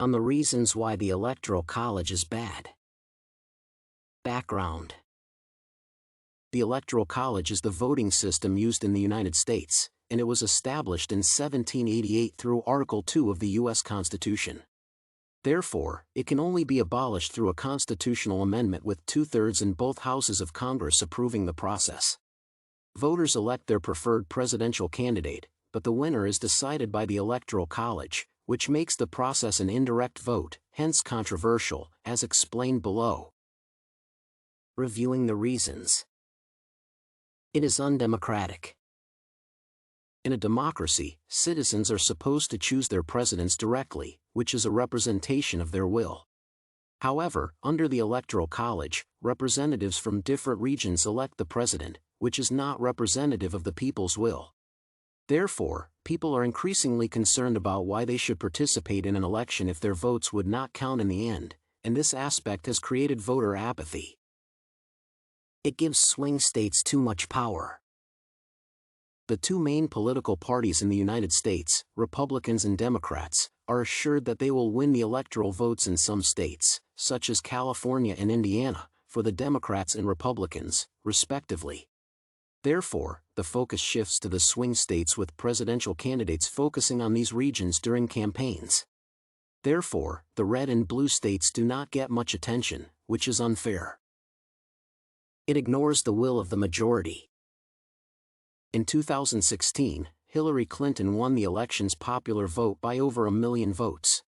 On the reasons why the Electoral College is bad. Background. The Electoral College is the voting system used in the United States, and it was established in 1788 through Article 2 of the U.S. Constitution. Therefore, it can only be abolished through a constitutional amendment with 2/3 in both houses of Congress approving the process. Voters elect their preferred presidential candidate, but the winner is decided by the Electoral College, which makes the process an indirect vote, hence controversial, as explained below. Reviewing the reasons. It is undemocratic. In a democracy, citizens are supposed to choose their presidents directly, which is a representation of their will. However, under the Electoral College, representatives from different regions elect the president, which is not representative of the people's will. Therefore, people are increasingly concerned about why they should participate in an election if their votes would not count in the end, and this aspect has created voter apathy. It gives swing states too much power. The two main political parties in the United States, Republicans and Democrats, are assured that they will win the electoral votes in some states, such as California and Indiana, for the Democrats and Republicans, respectively. Therefore, the focus shifts to the swing states with presidential candidates focusing on these regions during campaigns. Therefore, the red and blue states do not get much attention, which is unfair. It ignores the will of the majority. In 2016, Hillary Clinton won the election's popular vote by over 1 million votes.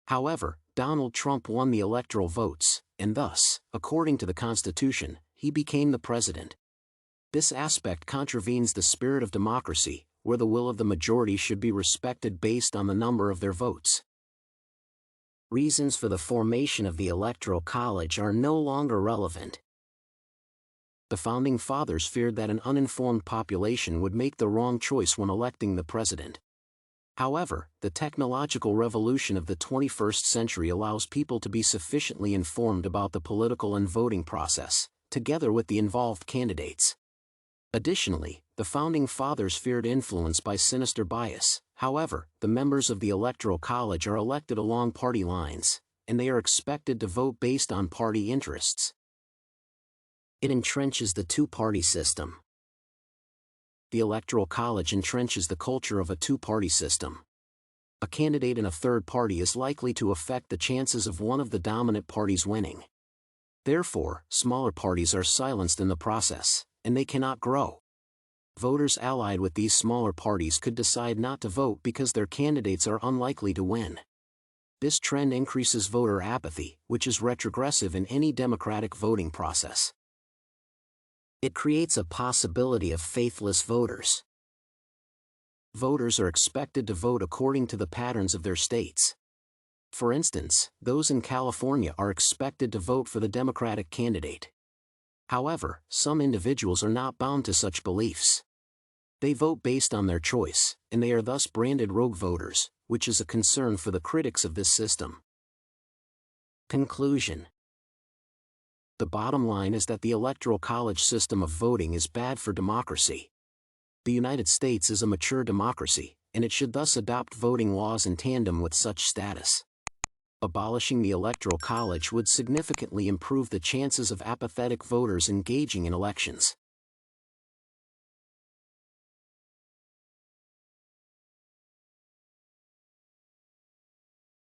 However, Donald Trump won the electoral votes, and thus, according to the Constitution, he became the president. This aspect contravenes the spirit of democracy, where the will of the majority should be respected based on the number of their votes. Reasons for the formation of the Electoral College are no longer relevant. The Founding Fathers feared that an uninformed population would make the wrong choice when electing the president. However, the technological revolution of the 21st century allows people to be sufficiently informed about the political and voting process, together with the involved candidates. Additionally, the Founding Fathers feared influence by sinister bias. However, the members of the Electoral College are elected along party lines, and they are expected to vote based on party interests. It entrenches the two-party system. The Electoral College entrenches the culture of a two-party system. A candidate in a third party is likely to affect the chances of one of the dominant parties winning. Therefore, smaller parties are silenced in the process, and they cannot grow. Voters allied with these smaller parties could decide not to vote because their candidates are unlikely to win. This trend increases voter apathy, which is retrogressive in any democratic voting process. It creates a possibility of faithless voters. Voters are expected to vote according to the patterns of their states. For instance, those in California are expected to vote for the Democratic candidate. However, some individuals are not bound to such beliefs. They vote based on their choice, and they are thus branded rogue voters, which is a concern for the critics of this system. Conclusion. The bottom line is that the Electoral College system of voting is bad for democracy. The United States is a mature democracy, and it should thus adopt voting laws in tandem with such status. Abolishing the Electoral College would significantly improve the chances of apathetic voters engaging in elections.